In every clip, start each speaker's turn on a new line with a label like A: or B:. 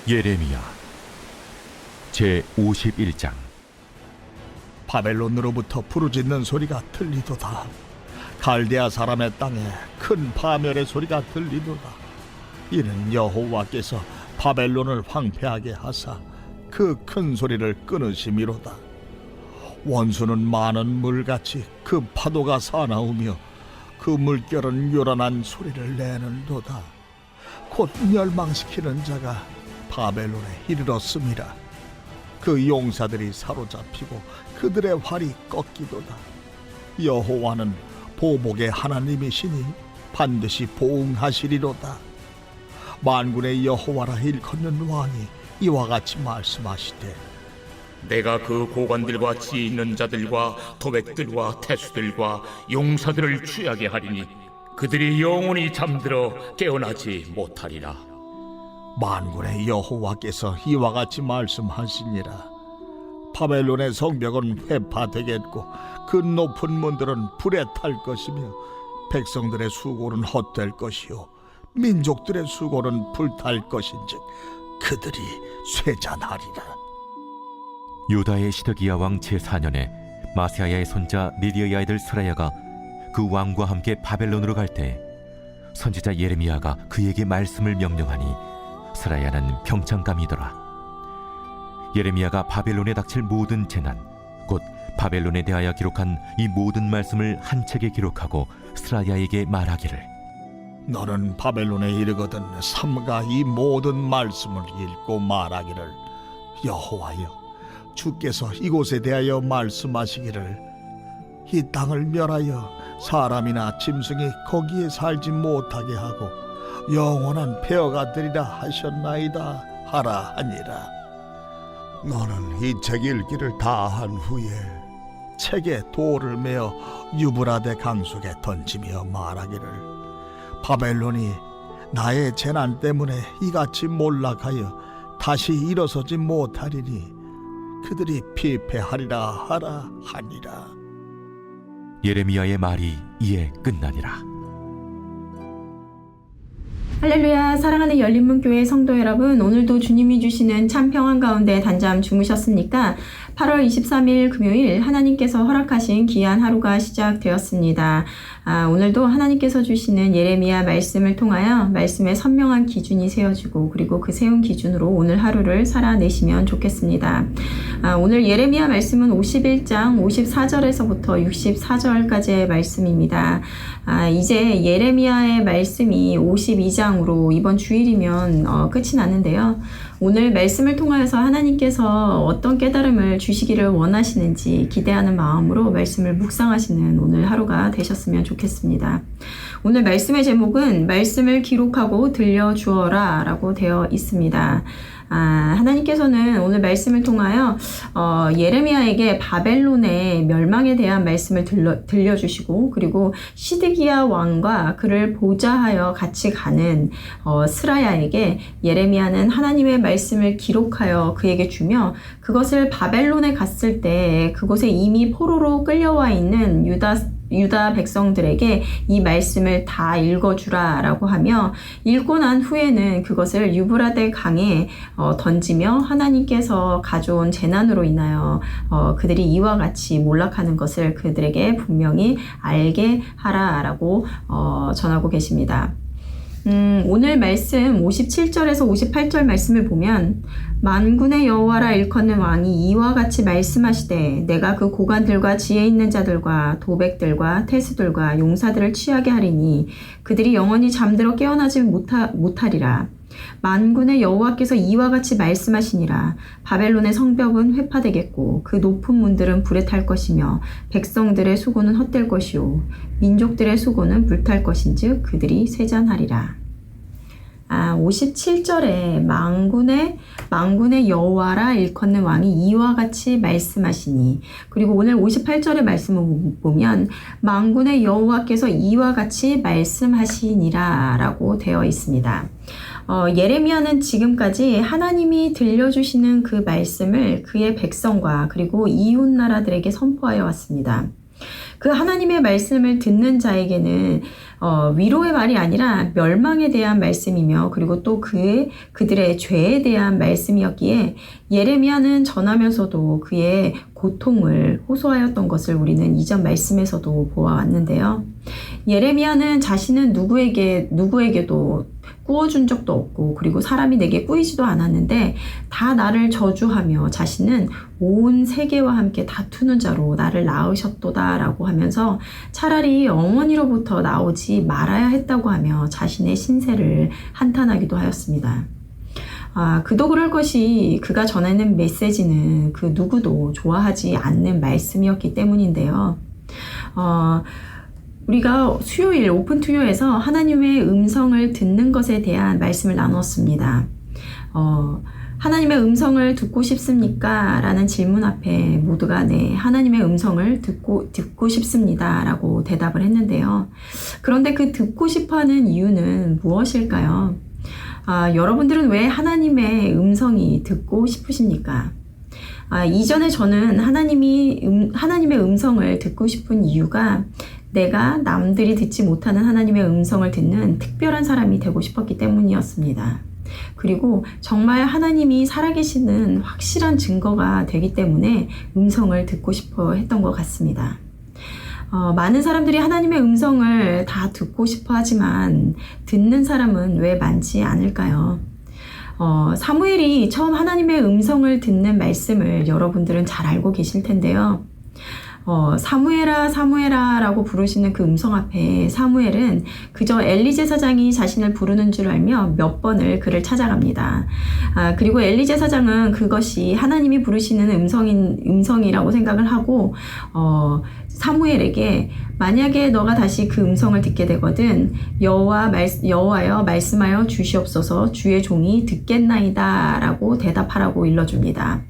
A: 예레미야 제51장.
B: 바벨론으로부터 부르짖는 소리가 들리도다. 갈대아 사람의 땅에 큰 파멸의 소리가 들리도다. 이는 여호와께서 바벨론을 황폐하게 하사 그 큰 소리를 끊으심이로다. 원수는 많은 물같이 그 파도가 사나우며 그 물결은 요란한 소리를 내는도다. 곧 멸망시키는 자가 바벨론에 이르렀음이라. 그 용사들이 사로잡히고 그들의 활이 꺾이도다. 여호와는 보복의 하나님이시니 반드시 보응하시리로다. 만군의 여호와라 일컫는 왕이 이와 같이 말씀하시되,
C: 내가 그 고관들과 지혜 있는 자들과 도백들과 태수들과 용사들을 취하게 하리니 그들이 영원히 잠들어 깨어나지 못하리라.
B: 만군의 여호와께서 이와 같이 말씀하시니라. 바벨론의 성벽은 회파되겠고 그 높은 문들은 불에 탈 것이며 백성들의 수고는 헛될 것이요 민족들의 수고는 불탈 것인즉 그들이 쇠잔하리라.
A: 유다의 시드기야 왕 제4년에 마세아야의 손자 니디의 아이들 스라야가 그 왕과 함께 바벨론으로 갈 때 선지자 예레미야가 그에게 말씀을 명령하니 스라야는 평창감이더라. 예레미야가 바벨론에 닥칠 모든 재난, 곧 바벨론에 대하여 기록한 이 모든 말씀을 한 책에 기록하고 스라야에게 말하기를,
B: 너는 바벨론에 이르거든 삼가 이 모든 말씀을 읽고 말하기를, 여호와여 주께서 이곳에 대하여 말씀하시기를, 이 땅을 멸하여 사람이나 짐승이 거기에 살지 못하게 하고 영원한 폐허가 되리라 하셨나이다 하라 하니라. 너는 이 책 읽기를 다 한 후에 책에 돌을 메어 유브라데 강 속에 던지며 말하기를, 바벨론이 나의 재난 때문에 이같이 몰락하여 다시 일어서지 못하리니 그들이 피폐하리라 하라 하니라.
A: 예레미야의 말이 이에 끝나니라.
D: 할렐루야. 사랑하는 열린문교회 성도 여러분, 오늘도 주님이 주시는 참 평안 가운데 단잠 주무셨습니까? 8월 23일 금요일 하나님께서 허락하신 귀한 하루가 시작되었습니다. 오늘도 하나님께서 주시는 예레미야 말씀을 통하여 말씀의 선명한 기준이 세워지고, 그리고 그 세운 기준으로 오늘 하루를 살아내시면 좋겠습니다. 오늘 예레미야 말씀은 51장 54절에서부터 64절까지의 말씀입니다. 이제 예레미야의 말씀이 52장으로 이번 주일이면 끝이 나는데요. 오늘 말씀을 통하여서 하나님께서 어떤 깨달음을 주시기를 원하시는지 기대하는 마음으로 말씀을 묵상하시는 오늘 하루가 되셨으면 좋겠습니다. 오늘 말씀의 제목은 말씀을 기록하고 들려주어라 라고 되어 있습니다. 하나님께서는 오늘 말씀을 통하여 예레미야에게 바벨론의 멸망에 대한 말씀을 들려주시고, 그리고 시드기야 왕과 그를 보좌하여 같이 가는 스라야에게 예레미야는 하나님의 말씀을 기록하여 그에게 주며, 그것을 바벨론에 갔을 때 그곳에 이미 포로로 끌려와 있는 유다 백성들에게 이 말씀을 다 읽어주라 라고 하며, 읽고 난 후에는 그것을 유브라데 강에 던지며 하나님께서 가져온 재난으로 인하여 그들이 이와 같이 몰락하는 것을 그들에게 분명히 알게 하라 라고 전하고 계십니다. 오늘 말씀 57절에서 58절 말씀을 보면, 만군의 여호와라 일컫는 왕이 이와 같이 말씀하시되, 내가 그 고관들과 지혜 있는 자들과 도백들과 태수들과 용사들을 취하게 하리니 그들이 영원히 잠들어 깨어나지 못하리라. 만군의 여호와께서 이와 같이 말씀하시니라. 바벨론의 성벽은 회파되겠고 그 높은 문들은 불에 탈 것이며 백성들의 수고는 헛될 것이요 민족들의 수고는 불탈 것인즉 그들이 쇠잔하리라. 57절에 만군의 여호와라 일컫는 왕이 이와 같이 말씀하시니, 그리고 오늘 58절의 말씀을 보면 만군의 여호와께서 이와 같이 말씀하시니라 라고 되어 있습니다. 예레미야는 지금까지 하나님이 들려주시는 그 말씀을 그의 백성과 그리고 이웃 나라들에게 선포하여 왔습니다. 그 하나님의 말씀을 듣는 자에게는 위로의 말이 아니라 멸망에 대한 말씀이며 그리고 또 그들의 죄에 대한 말씀이었기에 예레미야는 전하면서도 그의 고통을 호소하였던 것을 우리는 이전 말씀에서도 보아왔는데요. 예레미야는 자신은 누구에게도 꾸어준 적도 없고 그리고 사람이 내게 꾸이지도 않았는데 다 나를 저주하며 자신은 온 세계와 함께 다투는 자로 나를 낳으셨도다 라고 하면서 차라리 어머니로부터 나오지 말아야 했다고 하며 자신의 신세를 한탄하기도 하였습니다. 그도 그럴 것이 그가 전하는 메시지는 그 누구도 좋아하지 않는 말씀이었기 때문인데요. 우리가 수요일 오픈투요에서 하나님의 음성을 듣는 것에 대한 말씀을 나눴습니다. 하나님의 음성을 듣고 싶습니까? 라는 질문 앞에 모두가 네, 하나님의 음성을 듣고 싶습니다. 라고 대답을 했는데요. 그런데 그 듣고 싶어 하는 이유는 무엇일까요? 여러분들은 왜 하나님의 음성이 듣고 싶으십니까? 이전에 저는 하나님의 음성을 듣고 싶은 이유가 내가 남들이 듣지 못하는 하나님의 음성을 듣는 특별한 사람이 되고 싶었기 때문이었습니다. 그리고 정말 하나님이 살아계시는 확실한 증거가 되기 때문에 음성을 듣고 싶어 했던 것 같습니다. 많은 사람들이 하나님의 음성을 다 듣고 싶어 하지만 듣는 사람은 왜 많지 않을까요? 사무엘이 처음 하나님의 음성을 듣는 말씀을 여러분들은 잘 알고 계실 텐데요. 사무엘아 사무엘아 라고 부르시는 그 음성 앞에 사무엘은 그저 엘리 제사장이 자신을 부르는 줄 알며 몇 번을 그를 찾아갑니다. 그리고 엘리 제사장은 그것이 하나님이 부르시는 음성이라고 생각을 하고 사무엘에게 만약에 너가 다시 그 음성을 듣게 되거든 여호와여 말씀하여 주시옵소서 주의 종이 듣겠나이다 라고 대답하라고 일러줍니다.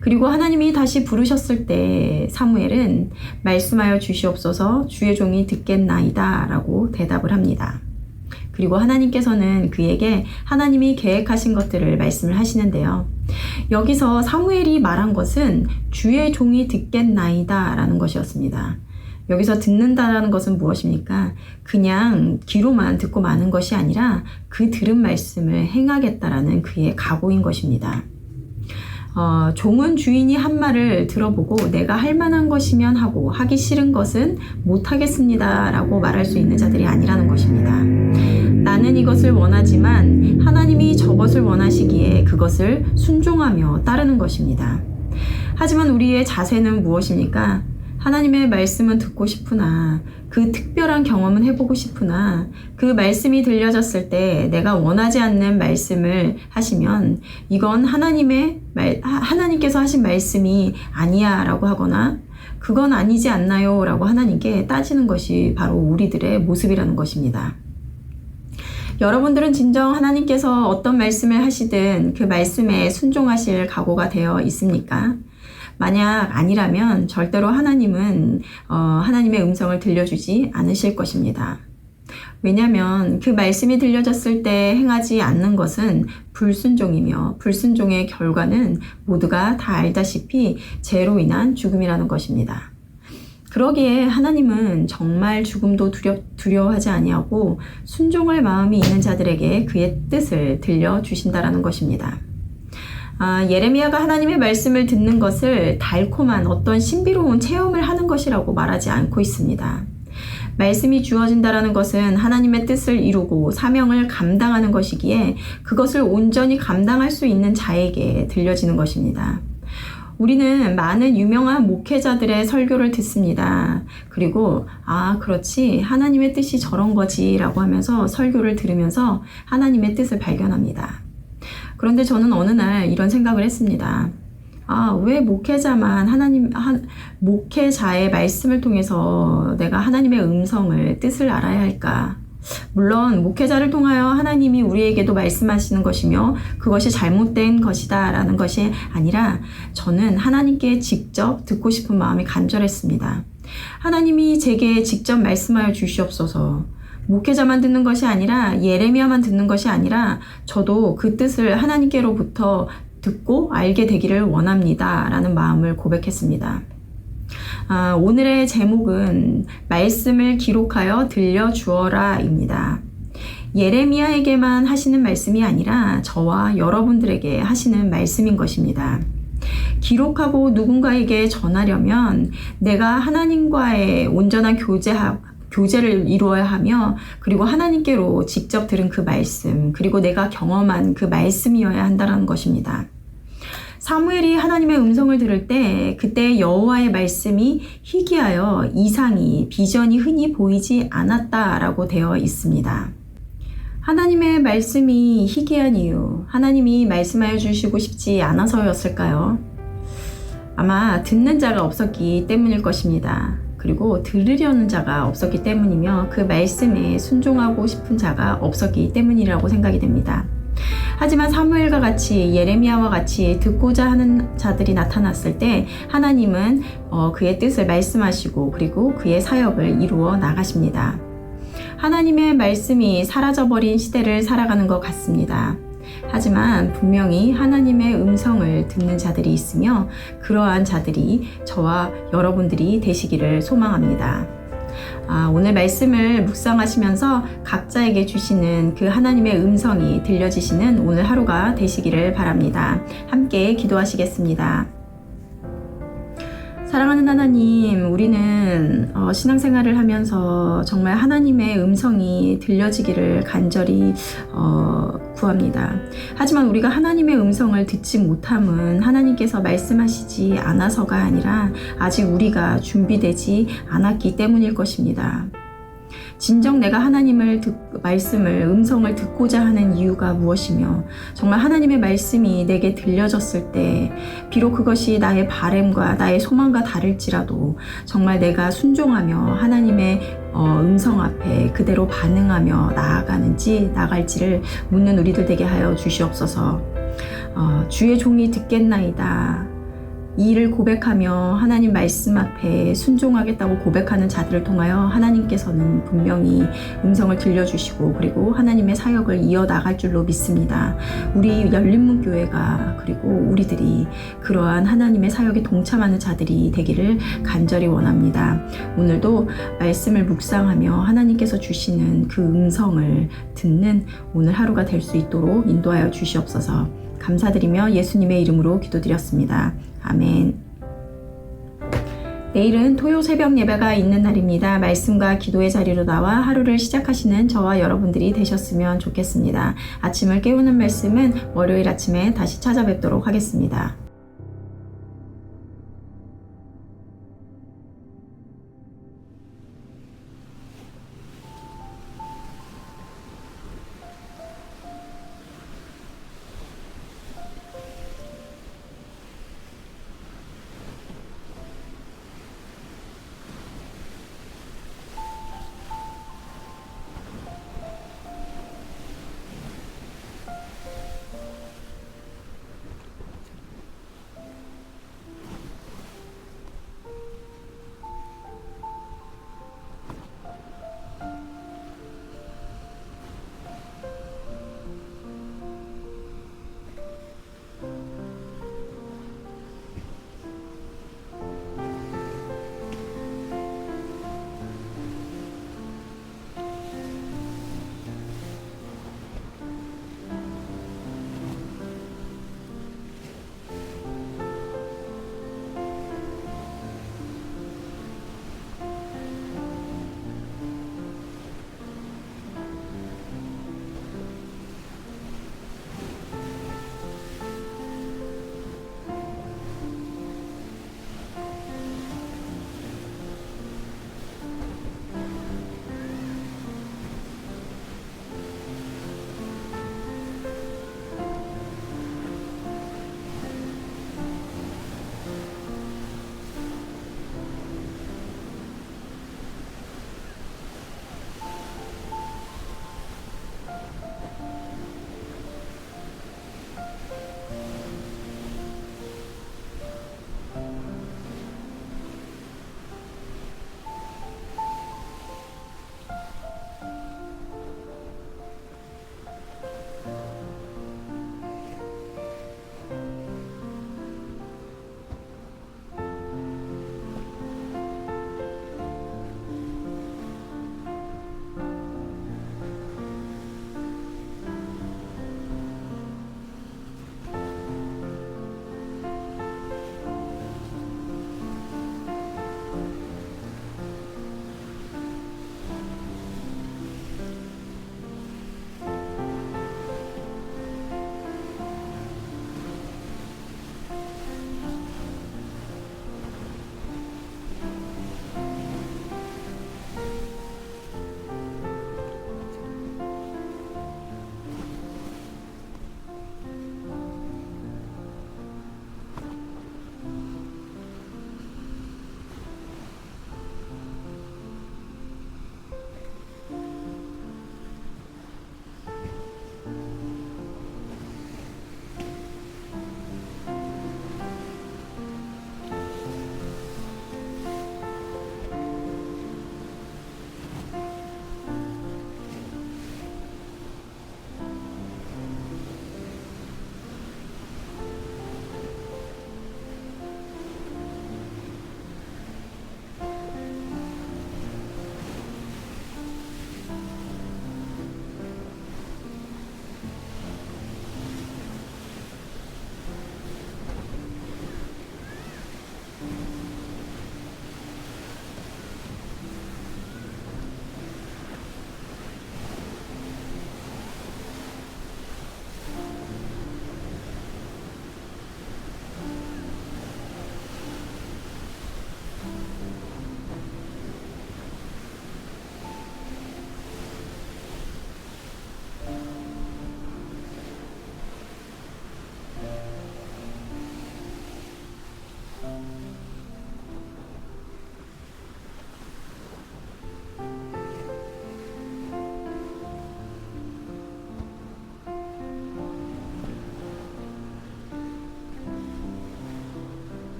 D: 그리고 하나님이 다시 부르셨을 때 사무엘은 말씀하여 주시옵소서 주의 종이 듣겠나이다 라고 대답을 합니다. 그리고 하나님께서는 그에게 하나님이 계획하신 것들을 말씀을 하시는데요. 여기서 사무엘이 말한 것은 주의 종이 듣겠나이다 라는 것이었습니다. 여기서 듣는다라는 것은 무엇입니까? 그냥 귀로만 듣고 마는 것이 아니라 그 들은 말씀을 행하겠다라는 그의 각오인 것입니다. 종은 주인이 한 말을 들어보고 내가 할 만한 것이면 하고 하기 싫은 것은 못하겠습니다 라고 말할 수 있는 자들이 아니라는 것입니다. 나는 이것을 원하지만 하나님이 저것을 원하시기에 그것을 순종하며 따르는 것입니다. 하지만 우리의 자세는 무엇입니까? 하나님의 말씀은 듣고 싶으나 그 특별한 경험은 해보고 싶으나 그 말씀이 들려졌을 때 내가 원하지 않는 말씀을 하시면 이건 하나님께서 하신 말씀이 아니야 라고 하거나 그건 아니지 않나요? 라고 하나님께 따지는 것이 바로 우리들의 모습이라는 것입니다. 여러분들은 진정 하나님께서 어떤 말씀을 하시든 그 말씀에 순종하실 각오가 되어 있습니까? 만약 아니라면 절대로 하나님은 하나님의 음성을 들려주지 않으실 것입니다. 왜냐하면 그 말씀이 들려졌을 때 행하지 않는 것은 불순종이며 불순종의 결과는 모두가 다 알다시피 죄로 인한 죽음이라는 것입니다. 그러기에 하나님은 정말 죽음도 두려워하지 아니하고 순종할 마음이 있는 자들에게 그의 뜻을 들려주신다라는 것입니다. 예레미야가 하나님의 말씀을 듣는 것을 달콤한 어떤 신비로운 체험을 하는 것이라고 말하지 않고 있습니다. 말씀이 주어진다라는 것은 하나님의 뜻을 이루고 사명을 감당하는 것이기에 그것을 온전히 감당할 수 있는 자에게 들려지는 것입니다. 우리는 많은 유명한 목회자들의 설교를 듣습니다. 그리고 그렇지 하나님의 뜻이 저런 거지 라고 하면서 설교를 들으면서 하나님의 뜻을 발견합니다. 그런데 저는 어느 날 이런 생각을 했습니다. 왜 목회자의 말씀을 통해서 내가 하나님의 음성을, 뜻을 알아야 할까? 물론 목회자를 통하여 하나님이 우리에게도 말씀하시는 것이며 그것이 잘못된 것이다 라는 것이 아니라 저는 하나님께 직접 듣고 싶은 마음이 간절했습니다. 하나님이 제게 직접 말씀하여 주시옵소서. 목회자만 듣는 것이 아니라 예레미야만 듣는 것이 아니라 저도 그 뜻을 하나님께로부터 듣고 알게 되기를 원합니다 라는 마음을 고백했습니다. 오늘의 제목은 말씀을 기록하여 들려주어라입니다. 예레미야에게만 하시는 말씀이 아니라 저와 여러분들에게 하시는 말씀인 것입니다. 기록하고 누군가에게 전하려면 내가 하나님과의 온전한 교제를 이루어야 하며, 그리고 하나님께로 직접 들은 그 말씀, 그리고 내가 경험한 그 말씀이어야 한다는 것입니다. 사무엘이 하나님의 음성을 들을 때 그때 여호와의 말씀이 희귀하여 이상이, 비전이 흔히 보이지 않았다라고 되어 있습니다. 하나님의 말씀이 희귀한 이유, 하나님이 말씀하여 주시고 싶지 않아서였을까요? 아마 듣는 자가 없었기 때문일 것입니다. 그리고 들으려는 자가 없었기 때문이며 그 말씀에 순종하고 싶은 자가 없었기 때문이라고 생각이 됩니다. 하지만 사무엘과 같이, 예레미야와 같이 듣고자 하는 자들이 나타났을 때 하나님은 그의 뜻을 말씀하시고 그리고 그의 사역을 이루어 나가십니다. 하나님의 말씀이 사라져버린 시대를 살아가는 것 같습니다. 하지만 분명히 하나님의 음성을 듣는 자들이 있으며 그러한 자들이 저와 여러분들이 되시기를 소망합니다. 오늘 말씀을 묵상하시면서 각자에게 주시는 그 하나님의 음성이 들려지시는 오늘 하루가 되시기를 바랍니다. 함께 기도하시겠습니다. 사랑하는 하나님, 우리는 신앙생활을 하면서 정말 하나님의 음성이 들려지기를 간절히 구합니다. 하지만 우리가 하나님의 음성을 듣지 못함은 하나님께서 말씀하시지 않아서가 아니라 아직 우리가 준비되지 않았기 때문일 것입니다. 진정 내가 하나님의 음성을 듣고자 하는 이유가 무엇이며, 정말 하나님의 말씀이 내게 들려졌을 때 비록 그것이 나의 바램과 나의 소망과 다를지라도 정말 내가 순종하며 하나님의 음성 앞에 그대로 반응하며 나아갈지를 묻는 우리들 되게 하여 주시옵소서. 주의 종이 듣겠나이다. 이 일을 고백하며 하나님 말씀 앞에 순종하겠다고 고백하는 자들을 통하여 하나님께서는 분명히 음성을 들려주시고 그리고 하나님의 사역을 이어나갈 줄로 믿습니다. 우리 열린문교회가, 그리고 우리들이 그러한 하나님의 사역에 동참하는 자들이 되기를 간절히 원합니다. 오늘도 말씀을 묵상하며 하나님께서 주시는 그 음성을 듣는 오늘 하루가 될 수 있도록 인도하여 주시옵소서. 감사드리며 예수님의 이름으로 기도드렸습니다. 아멘. 내일은 토요 새벽 예배가 있는 날입니다. 말씀과 기도의 자리로 나와 하루를 시작하시는 저와 여러분들이 되셨으면 좋겠습니다. 아침을 깨우는 말씀은 월요일 아침에 다시 찾아뵙도록 하겠습니다.